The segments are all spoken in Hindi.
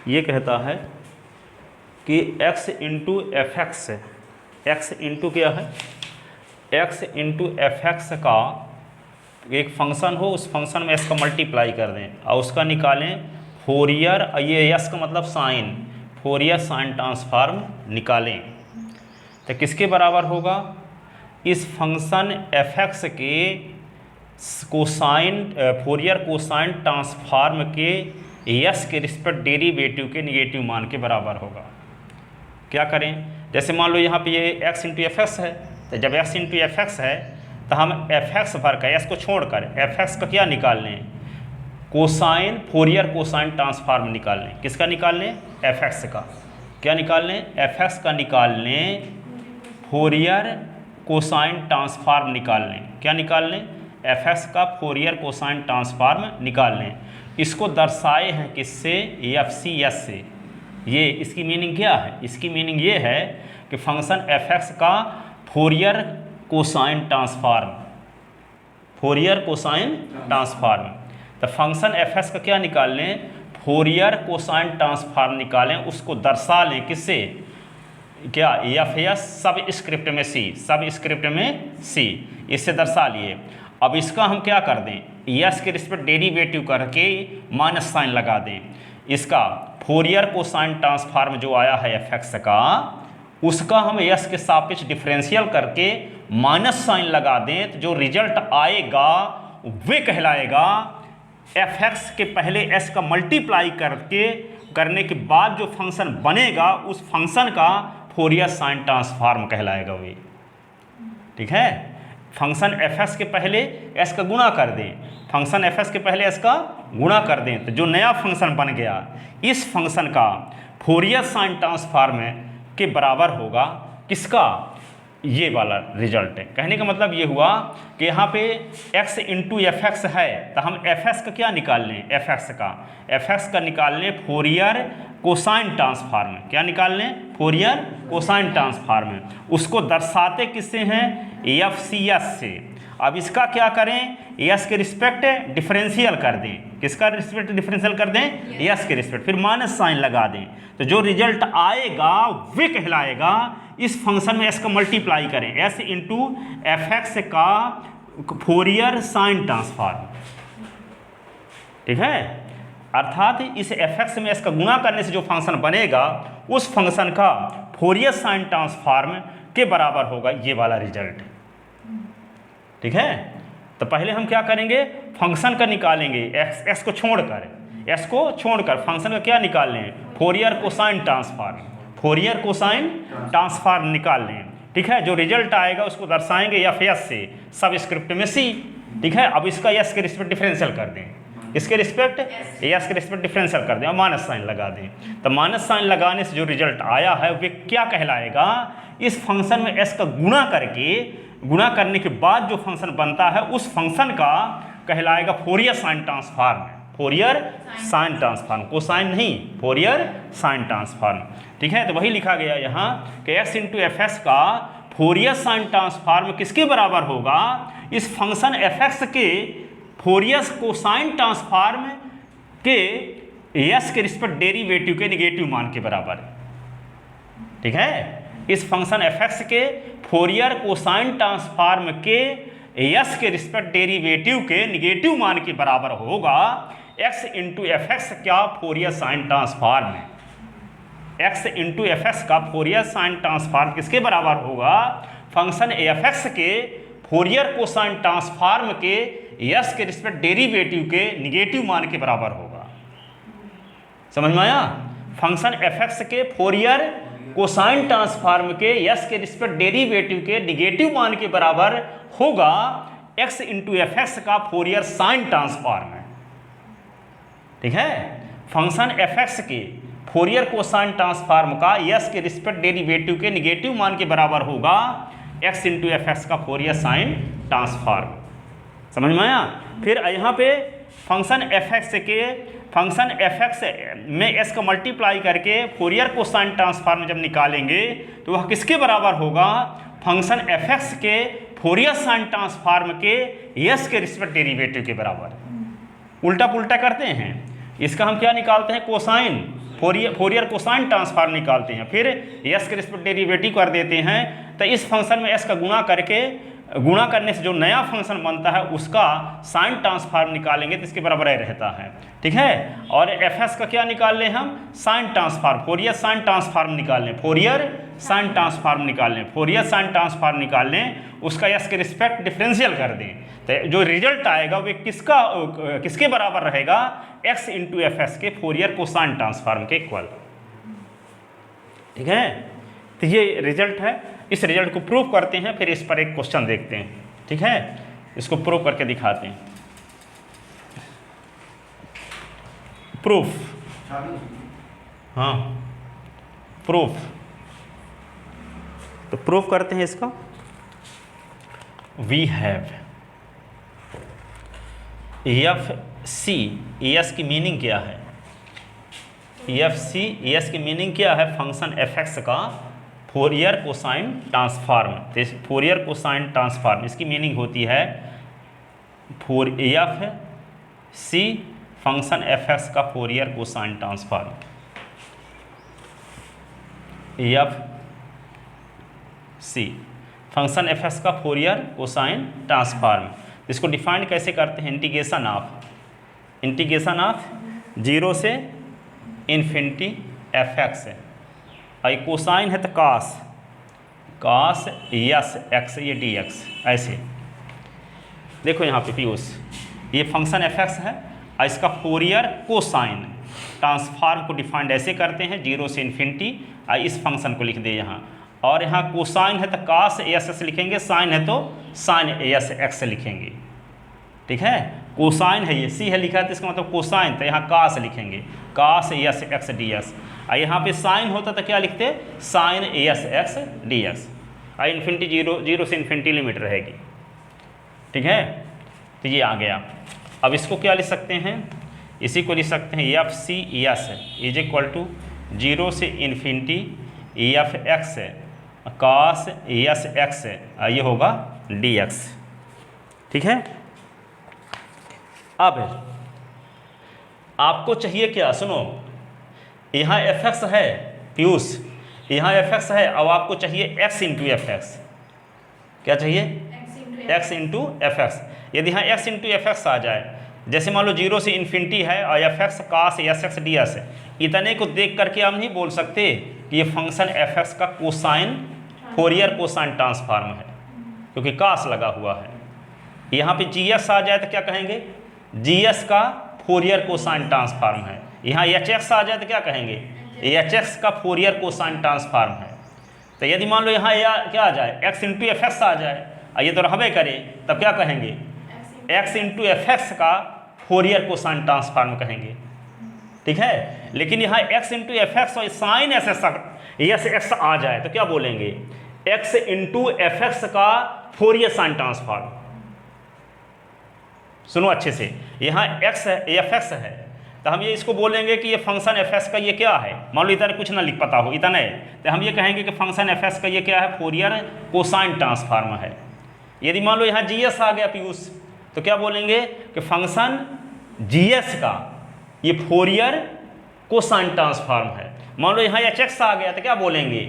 ये कहता है कि x into F x, x into क्या है, x इंटू एफ एक्स का एक फंक्शन हो, उस फंक्शन में s का मल्टीप्लाई कर दें और उसका निकालें फोरियर, ये s का मतलब साइन, फोरियर साइन ट्रांसफार्म निकालें। तो किसके बराबर होगा, इस फंक्शन एफ एक्स के कोसाइन, फोरियर कोसाइन ट्रांसफार्म के यस के रिस्पेक्ट डेरिवेटिव के निगेटिव मान के बराबर होगा। क्या करें, जैसे मान लो यहाँ पे ये x इंटू एफ एक्स है, तो जब x इंटू एफ एक्स है तो हम एफ एक्स भर का s को छोड़कर एफ एक्स का क्या निकाल लें, कोसाइन, फोरियर कोसाइन ट्रांसफार्म निकाल लें। किसका निकाल लें, एफ एक्स का। क्या निकाल लें, एफ एक्स का निकाल लें, फोरियर कोसाइन ट्रांसफार्म निकाल लें। क्या निकाल लें, एफ एक्स का फोरियर कोसाइन ट्रांसफार्म निकाल लें। इसको दर्शाए हैं किससे, एफ सी एस से। ये इसकी मीनिंग क्या है, इसकी मीनिंग ये है कि फंक्शन एफ एक्स का Fourier cosine transform, Fourier cosine transform. तो फंक्शन एफ एक्स का क्या निकाल लें, फोरियर कोसाइन ट्रांसफार्म निकालें, उसको दर्शा लें किससे, क्या, एफ एस सब स्क्रिप्ट में सी, सब स्क्रिप्ट में सी, इससे दर्शा लिए। अब इसका हम क्या कर दें, यस के रिस्पेक्ट डेरिवेटिव करके माइनस साइन लगा दें। इसका फोरियर कोसाइन ट्रांसफार्म जो आया है एफ एक्स का, उसका हम यस के सापेक्ष डिफरेंशियल करके माइनस साइन लगा दें, तो जो रिजल्ट आएगा वे कहलाएगा एफ एक्स के पहले एस का मल्टीप्लाई करने के बाद जो फंक्शन बनेगा उस फंक्शन का फोरियर साइन ट्रांसफार्म कहलाएगा वे। ठीक है, फंक्शन एफ एक्स के पहले एस का गुणा कर दें, फंक्शन एफ एक्स के पहले एस का गुणा कर दें, तो जो नया फंक्शन बन गया इस फंक्शन का फोरियर साइन ट्रांसफार्म के बराबर होगा किसका, ये वाला रिजल्ट है। कहने का मतलब ये हुआ कि यहाँ पे x इंटू एफ एक्स है, तो हम एफ एक्स का क्या निकाल लें, एफ एक्स का निकाल लें फोरियर कोसाइन ट्रांसफार्म। क्या निकाल लें, फोरियर कोसाइन ट्रांसफार्म। उसको दर्शाते किससे हैं, एफ सी एस से। अब इसका क्या करें, एस के रिस्पेक्ट डिफरेंशियल कर दें। किसका रिस्पेक्ट डिफरेंशियल कर दें, एस के रिस्पेक्ट, फिर माइनस साइन लगा दें, तो जो रिजल्ट आएगा वे कहलाएगा, इस फंक्शन में एस का मल्टीप्लाई करें, एस इंटू एफ एक्स का फोरियर साइन ट्रांसफार्म। ठीक है, अर्थात इस एफ एक्स में एस का गुणा करने से जो फंक्शन बनेगा उस फंक्शन का फोरियर साइन ट्रांसफार्म के बराबर होगा ये वाला रिजल्ट। ठीक है, तो पहले हम क्या करेंगे, फंक्शन का निकालेंगे, एस को छोड़कर फंक्शन का क्या निकाल लें, Fourier cosine transform, Fourier cosine transform निकाल लें। ठीक है, जो रिजल्ट आएगा उसको दर्शाएंगे एफ एस से, सब स्क्रिप्ट में सी। ठीक है, अब इसका एस के रिस्पेक्ट डिफरेंशियल कर दें, इसके रिस्पेक्ट एस के रिस्पेक्ट डिफरेंशियल कर दें और माइनस साइन लगा दें। तो माइनस साइन लगाने से जो रिजल्ट आया है वे क्या कहलाएगा, इस फंक्शन में एस का गुणा करने के बाद जो फंक्शन बनता है उस फंक्शन का कहलाएगा Fourier sine transform, Fourier sine transform, cosine नहीं, फोरियर साइन ट्रांसफार्म। ठीक है, तो वही लिखा गया यहाँ कि x इंटू एफ एक्स का फोरियर साइन ट्रांसफार्म किसके बराबर होगा, इस फंक्शन एफ एक्स के फोरियर कोसाइन ट्रांसफार्म के यस के रिस्पेक्ट डेरिवेटिव के निगेटिव मान के बराबर। ठीक है, इस फंक्शन एफ एक्स के फोरियर कोसाइन ट्रांसफार्म के यस के रिस्पेक्ट डेरिवेटिव के निगेटिव मान के बराबर होगा x इंटू एफ एक्स का Fourier sine transform. x into F x का फोरियर साइन ट्रांसफार्म किसके बराबर होगा, फंक्शन एफ एक्स के फोरियर कोसाइन ट्रांसफार्म के यस के रिस्पेक्ट डेरिवेटिव के निगेटिव मान के बराबर होगा। समझ में आया, फंक्शन एफ एक्स के फोरियर कोसाइन ट्रांसफार्म के यस के रिस्पेक्ट डेरिवेटिव के निगेटिव मान के बराबर होगा x इंटू एफ एक्स का फोरियर साइन ट्रांसफार्म। ठीक है, फंक्शन एफ एक्स के फोरियर कोसाइन ट्रांसफार्म का यस के रिस्पेक्ट डेरिवेटिव के निगेटिव मान के बराबर होगा x इंटू एफ एक्स का फोरियर साइन ट्रांसफार्म। समझ में आया। फिर यहाँ पे फंक्शन एफ एक्स में s का मल्टीप्लाई करके फोरियर कोसाइन ट्रांसफार्म जब निकालेंगे तो वह किसके बराबर होगा, फंक्शन एफ एक्स के फोरियर साइन ट्रांसफार्म के s के रिस्पेक्ट डेरिवेटिव के बराबर। उल्टा पुल्टा करते हैं, इसका हम क्या निकालते हैं, कोसाइन, फोरियर कोसाइन ट्रांसफॉर्म निकालते हैं, फिर एस के रिस्पेक्ट डेरिवेटिव कर देते हैं। तो इस फंक्शन में एस का गुणा करने से जो नया फंक्शन बनता है उसका साइन ट्रांसफॉर्म निकालेंगे तो इसके बराबर रहता है, ठीक है। और एफ एस का क्या निकाल लें हम, sign transform, Fourier sine transform निकाल लें, फोरियर साइन ट्रांसफॉर्म निकाल लें, फोरियर साइन ट्रांसफॉर्म निकाल लें, उसका एस के रिस्पेक्ट डिफरेंशियल कर दें, तो जो रिजल्ट आएगा वो किसके बराबर रहेगा, एक्स इंटू एफ एस के फोरियर कोसाइन ट्रांसफॉर्म के इक्वल, ठीक है। तो ये रिजल्ट है, इस रिजल्ट को प्रूव करते हैं, फिर इस पर एक क्वेश्चन देखते हैं, ठीक है। इसको प्रूव करके दिखाते हैं। प्रूफ, हाँ प्रूफ, तो प्रूफ करते हैं इसका। We have F C, S की मीनिंग क्या है, एफ सी एस की मीनिंग क्या है, फंक्शन एफ एक्स का फोरियर कोसाइन ट्रांसफॉर्म। तो फोरियर कोसाइन ट्रांसफॉर्म इसकी मीनिंग होती है F C function F x का Fourier cosine transform, F C function F x का फोरियर कोसाइन ट्रांसफॉर्म। इसको डिफाइन कैसे करते हैं, इंटीग्रेशन ऑफ 0 से इन्फिनिटी एफ एक्स है, और कोसाइन है तो कास यस एक्स, ये डी एक्स, ऐसे देखो यहाँ पे पीयूष, ये फंक्शन एफ एक्स है और इसका फोरियर कोसाइन ट्रांसफॉर्म को डिफाइंड ऐसे करते हैं 0 से इन्फिनिटी, और इस फंक्शन को लिख दे यहाँ, और यहाँ कोसाइन है तो कास एस एक्स लिखेंगे, साइन है तो साइन एस एक्स लिखेंगे, ठीक है। कोसाइन है, ये सी है लिखा है तो इसका मतलब कोसाइन, तो यहाँ कास लिखेंगे, cos s x d s, और यहाँ पे साइन होता तो क्या लिखते, sine S x d s, और इन्फिनिटी 0 से इन्फिनिटी लिमिट रहेगी, ठीक है। तो ये आ गया। अब इसको क्या लिख सकते हैं, इसी को लिख सकते हैं f C s is equal to 0 से infinity f x cos s x, ये होगा डी एक्स, ठीक है। अब आपको चाहिए क्या, सुनो, यहाँ एफ एक्स है पीयूष, यहाँ एफ एक्स है, अब आपको चाहिए एक्स इंटू एफ एक्स, क्या चाहिए, एक्स इंटू एफ एक्स। यदि यहाँ एक्स इंटू एफ एक्स आ जाए, जैसे मान लो 0 से इन्फिनिटी है और F x cos s x d S है, इतने को देख करके हम नहीं बोल सकते कि ये फंक्शन एफ एक्स का कोसाइन फोरियर कोसाइन ट्रांसफॉर्म है, क्योंकि कास लगा हुआ है। यहाँ पे जी एस आ जाए तो क्या कहेंगे, जी एस का फोरियर कोसाइन ट्रांसफॉर्म है। यहाँ एच एक्स आ जाए तो क्या कहेंगे, एच एक्स का फोरियर कोसाइन ट्रांसफॉर्म है। तो यदि मान लो यहाँ क्या आ जाए, एक्स इंटू एफ एक्स आ जाए, और ये तो रहबे करे, तब क्या कहेंगे, एक्स इंटू एफ एक्स का फोरियर कोसाइन ट्रांसफॉर्म कहेंगे, ठीक है। लेकिन यहाँ एक्स इंटू एफ एक्स और साइन एस एक्स आ जाए तो क्या बोलेंगे, एक्स इंटू एफ एक्स का फोरियर साइन ट्रांसफॉर्म। सुनो अच्छे से, यहाँ एक्स है एफ एक्स है, तो हम ये इसको बोलेंगे कि ये फंक्शन एफ एक्स का ये क्या है, मान लो इतना कुछ ना लिख पता हो, इतना है, तो हम ये कहेंगे कि फंक्शन एफ एक्स का ये क्या है, फोरियर कोसाइन ट्रांसफॉर्म है। यदि मान लो यहाँ जी एस आ गया पीयूष, तो क्या बोलेंगे कि फंक्शन जी एस का ये फोरियर कोसाइन ट्रांसफॉर्म है। मान लो यहाँ एच एक्स आ गया तो क्या बोलेंगे,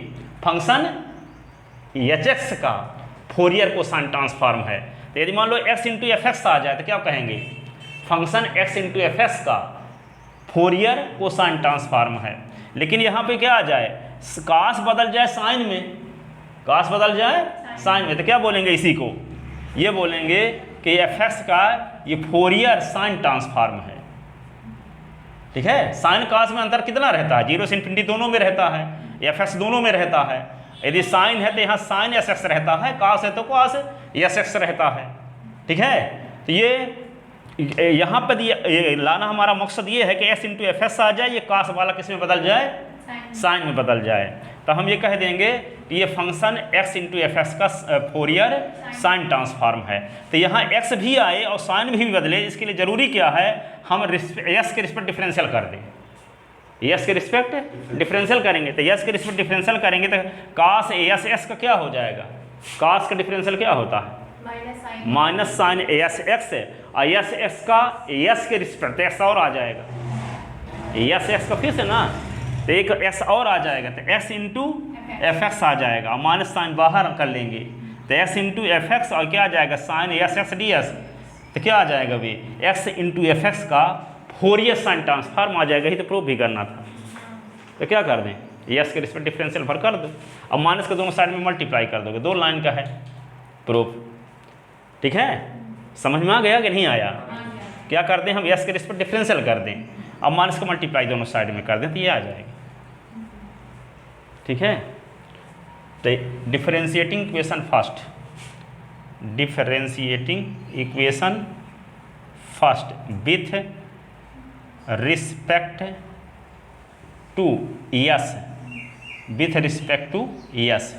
फंक्शन एच एक्स का फोरियर कोसाइन ट्रांसफॉर्म है। तो यदि मान लो एक्स इंटू एफ एक्स आ जाए तो क्या कहेंगे, function x into F x का फोरियर कोसाइन ट्रांसफॉर्म है। लेकिन यहाँ पे क्या आ जाए, कास बदल जाए साइन में, कास बदल जाए साइन में, तो क्या बोलेंगे, इसी को ये बोलेंगे कि एफ एक्स का ये फोरियर साइन ट्रांसफॉर्म है, ठीक है। साइन कास में अंतर कितना रहता है, 0 से इन्फिनिटी दोनों में रहता है, एफ एक्स दोनों में रहता है। यदि साइन है तो यहाँ साइन एस एक्स रहता है, कास है तो कास एस एक्स रहता है, ठीक है। तो ये यहाँ पर ये लाना हमारा मकसद ये है कि एस इंटू एफ एस आ जाए, ये कास वाला किस में बदल जाए, साइन में बदल जाए। तो हम ये कह देंगे कि ये function x into F x का फोरियर साइन ट्रांसफॉर्म है। तो यहाँ एक्स भी आए और साइन भी बदले, इसके लिए ज़रूरी क्या है, हम एस के रिस्पेक्ट डिफरेंशियल कर दें, एस के रिस्पेक्ट डिफरेंशियल करेंगे। तो एस के रिस्पेक्ट डिफरेंशियल करेंगे तो कास एस एस का क्या हो जाएगा, कास का डिफरेंशियल क्या होता है, माइनस साइन एस एक्स, और एस एक्स का एस के रिस्पेक्ट एक्स और आ जाएगा, यस एक्स का फिर से ना, तो एक एक्स और आ जाएगा, तो एक्स इंटू एफ एक्स आ जाएगा, माइनस साइन बाहर कर लेंगे, तो एक्स इंटू एफ एक्स और क्या आ जाएगा sine S x d s, तो क्या आ जाएगा भाई एक्स इंटू एफ एक्स का फोरियर साइन ट्रांसफार्म आ जाएगा। ही तो प्रूफ भी करना था, तो क्या कर दें यस के रिस्पेक्ट डिफरेंशियल भर कर दो, अब माइनस के दोनों साइड में मल्टीप्लाई कर दोगे, 2 लाइन का है प्रूफ। ठीक है, समझ में आ गया कि नहीं आया? क्या कर दें हम यस के रिस्पेक्ट डिफरेंशियल कर दें, अब माइनस का मल्टीप्लाई दोनों साइड में कर दें तो ये आ जाएगा। ठीक है, तो differentiating equation first, differentiating equation first with respect to s, with respect to s,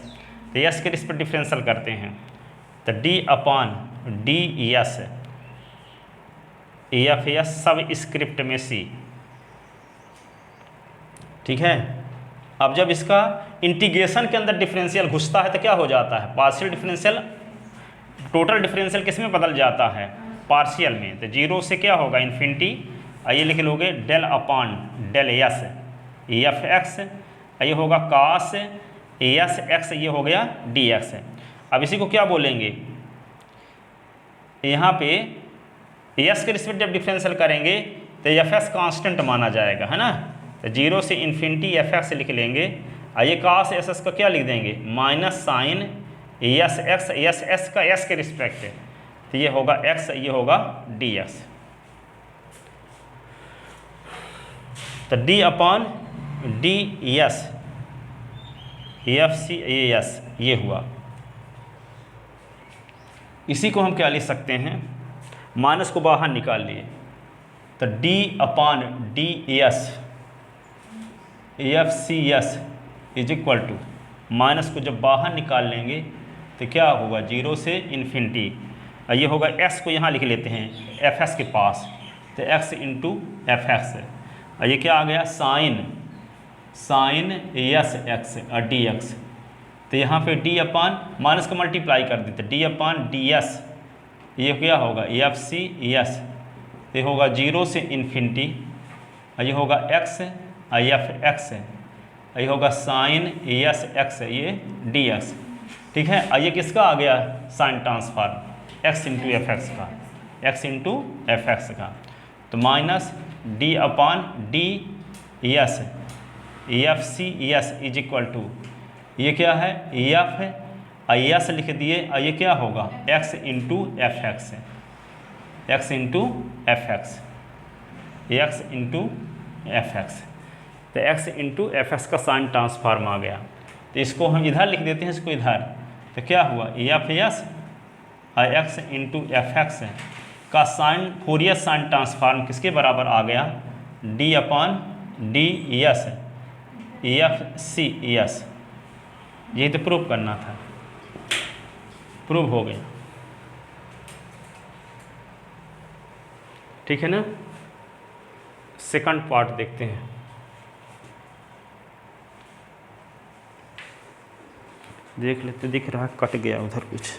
तो यस के रिस्पेक्ट डिफरेंशियल करते हैं, तो d upon d s f S subscript में सी। ठीक है, अब जब इसका इंटीग्रेशन के अंदर डिफरेंशियल घुसता है तो क्या हो जाता है पार्शियल डिफरेंशियल, टोटल डिफरेंशियल किस में बदल जाता है पार्शियल में, तो जीरो से क्या होगा इन्फिनिटी, आइए लिख लोगे del upon del S F x, ये होगा कास एस एक्स, ये हो गया डी एक्स। अब इसी को क्या बोलेंगे यहाँ पे एस के रिस्पेक्ट जब डिफरेंशियल करेंगे तो एफ एस कांस्टेंट माना जाएगा, है ना, तो जीरो से इन्फिनिटी एफ एक्स लिख लेंगे, ये कास एस एस का क्या लिख देंगे minus sine S x, s s का एस के रिस्पेक्ट है, तो ये होगा एक्स, ये होगा डी एक्स, तो d upon D S F C s ये हुआ। इसी को हम क्या लिख सकते हैं, माइनस को बाहर निकाल लिए, तो d upon D S F C s is equal to, minus को जब बाहर निकाल लेंगे तो क्या होगा जीरो से इन्फिनिटी, ये होगा एक्स को यहाँ लिख लेते हैं एफ एक्स के पास, तो एक्स इंटू एफ एक्स, ये क्या आ गया साइन एस एक्स और डी एक्स, तो यहाँ पे डी अपान माइनस का मल्टीप्लाई कर देते डी अपान डी एस, ये क्या होगा एफ सी एस, ये होगा जीरो से इन्फिनिटी, ये होगा एक्स एफ एक्स, ये होगा साइन एस एक्स, ये डी एक्स। ठीक है, ये किसका आ गया sine transform x into F x का, एक्स इंटू एफ एक्स का, तो minus d upon D S F C s is equal to, ये क्या है एफ है एस लिख दिए, ये क्या होगा x into F x, x into F x, x into F x, तो एक्स इंटू एफ एक्स का साइन ट्रांसफार्म आ गया, तो इसको हम इधर लिख देते हैं, इसको इधर, तो क्या हुआ F S X into F x का साइन फोरियर साइन ट्रांसफार्म किसके बराबर आ गया D upon D S F C S, यही तो प्रूव करना था, प्रूव हो गया। ठीक है ना, सेकंड पार्ट देखते हैं। देख लेते, दिख रहा कट गया उधर कुछ,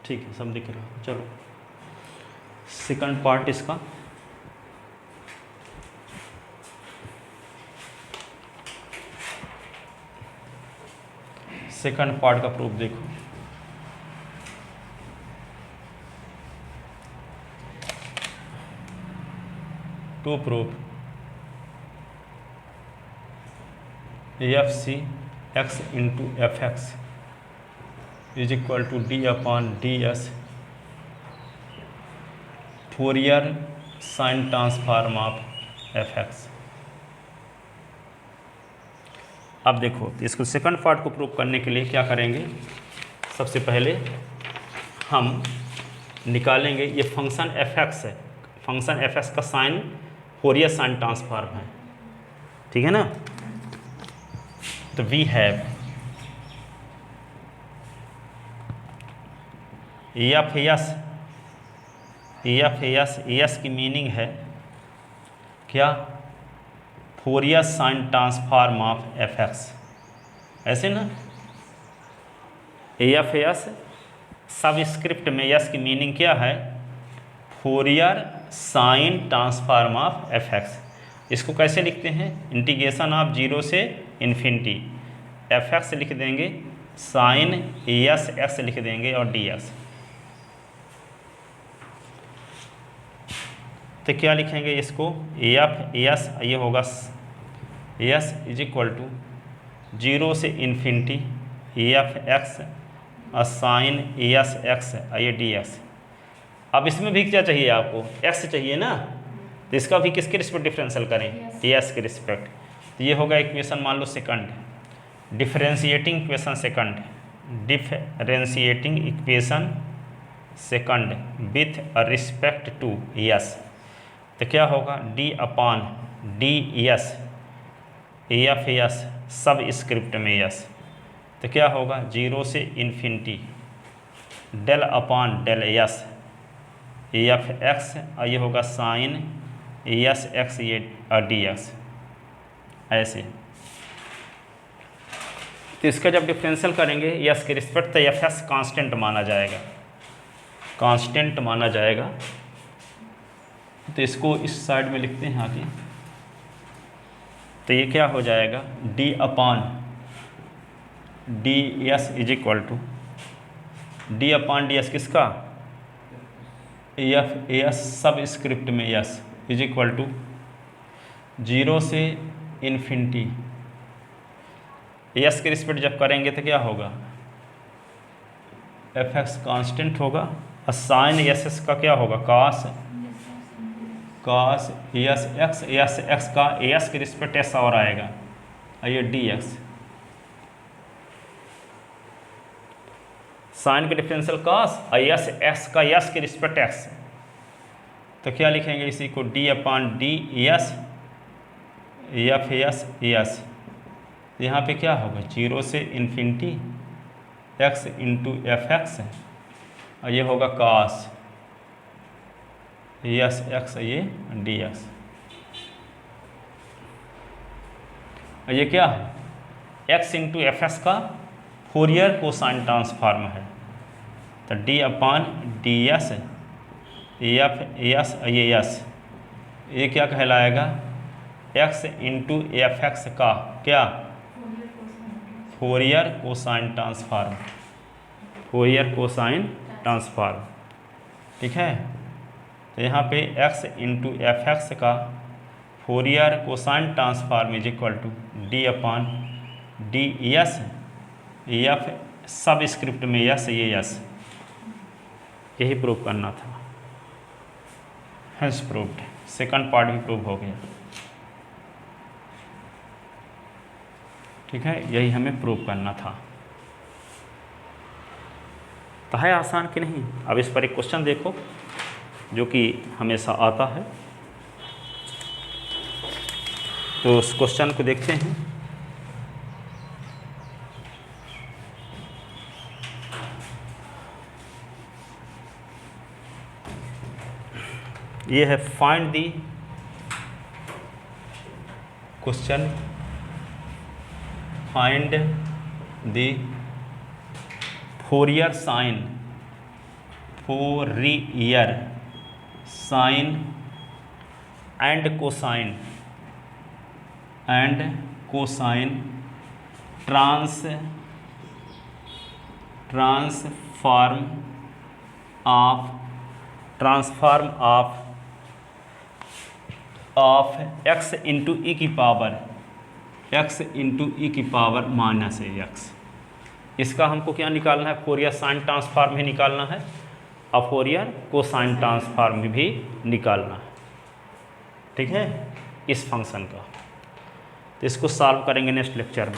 ठीक है सब दिख रहा। चलो सेकंड पार्ट इसका, सेकंड पार्ट का प्रूफ देखो। To proof f c x into F x is equal to d upon D s Fourier sine transform of f x. अब देखो तो इसको सेकंड पार्ट को प्रूव करने के लिए क्या करेंगे, सबसे पहले हम निकालेंगे ये फंक्शन एफ एक्स है, फंक्शन एफ एक्स का साइन फोरियर साइन ट्रांसफार्म है, ठीक है ना। तो वी हैव एफ एस की मीनिंग है क्या, Fourier sine transform of f x, ऐसे ना एफ एस सबस्क्रिप्ट में यस की मीनिंग क्या है? Fourier sine transform of f x. इसको कैसे लिखते हैं? इंटीग्रेशन ऑफ 0 से इन्फिनिटी एफ एक्स लिख देंगे, साइन एस एक्स लिख देंगे और डी एक्स। तो क्या लिखेंगे इसको? एफ एस, ये होगा एस इज इक्वल टू 0 से infinity f x sine S x ये डी एक्स। अब इसमें भी क्या चाहिए आपको? एक्स चाहिए ना, तो इसका भी किसके रिस्पेक्ट डिफरेंशियल करें? एस के रिस्पेक्ट। तो ये होगा इक्वेशन मान लो second, differentiating equation second, differentiating equation second with respect to S. तो क्या होगा? D upon D S F S subscript में एस। तो क्या होगा? 0 से infinity del upon del S F X, और ये होगा साइन एस एक्स ये डी एक्स ऐसे। तो इसका जब डिफरेंशियल करेंगे एस के रिस्पेक्ट, तो एफ एस कांस्टेंट माना जाएगा, कांस्टेंट माना जाएगा। तो इसको इस साइड में लिखते हैं आगे। तो ये क्या हो जाएगा? D upon D s is equal to d upon D s किसका? एफ एस सब स्क्रिप्ट में एस इज इक्वल टू 0 से इन्फिनिटी एस के रिस्पेक्ट जब करेंगे तो क्या होगा? एफ एक्स कांस्टेंट होगा और साइन एस एस का क्या होगा? कॉस एस एक्स का एस के रिस्पेक्ट एस और आएगा और ये डी एक्स। साइन के डिफरेंशियल कॉस और एस एक्स का एस के रिस्पेक्ट एक्स। तो क्या लिखेंगे इसी को? D upon D S F S S. यहाँ पे क्या होगा? 0 से infinity x into F X और ये होगा कॉस एस एक्स ये डी एक्स। और ये क्या है? एक्स इंटू एफ एस का फोरियर कोसाइन ट्रांसफॉर्म है। तो d upon D S F s ये एस, ये क्या कहलाएगा? एक्स इंटू एफ एक्स का क्या? Fourier cosine transform, Fourier cosine transform. ठीक है। तो यहाँ पे x इंटू एफ एक्स का Fourier cosine transform is equal to d upon D S f subscript में एस ये एस। यही प्रूव करना था, हैंस प्रूव्ड। सेकंड पार्ट भी प्रूव हो गया। ठीक है, यही हमें प्रूव करना था। तो है आसान कि नहीं? अब इस पर एक क्वेश्चन देखो जो कि हमेशा आता है, तो उस क्वेश्चन को देखते हैं। ये है find the question, find the Fourier sine, Fourier sine and cosine transform of X into E की पावर माइनस एक्स। इसका हमको क्या निकालना है? फोरियर साइन ट्रांसफॉर्म भी निकालना है और फोरियर कोसाइन ट्रांसफॉर्म भी निकालना है। ठीक है, इस फंक्शन का। तो इसको सॉल्व करेंगे नेक्स्ट लेक्चर में।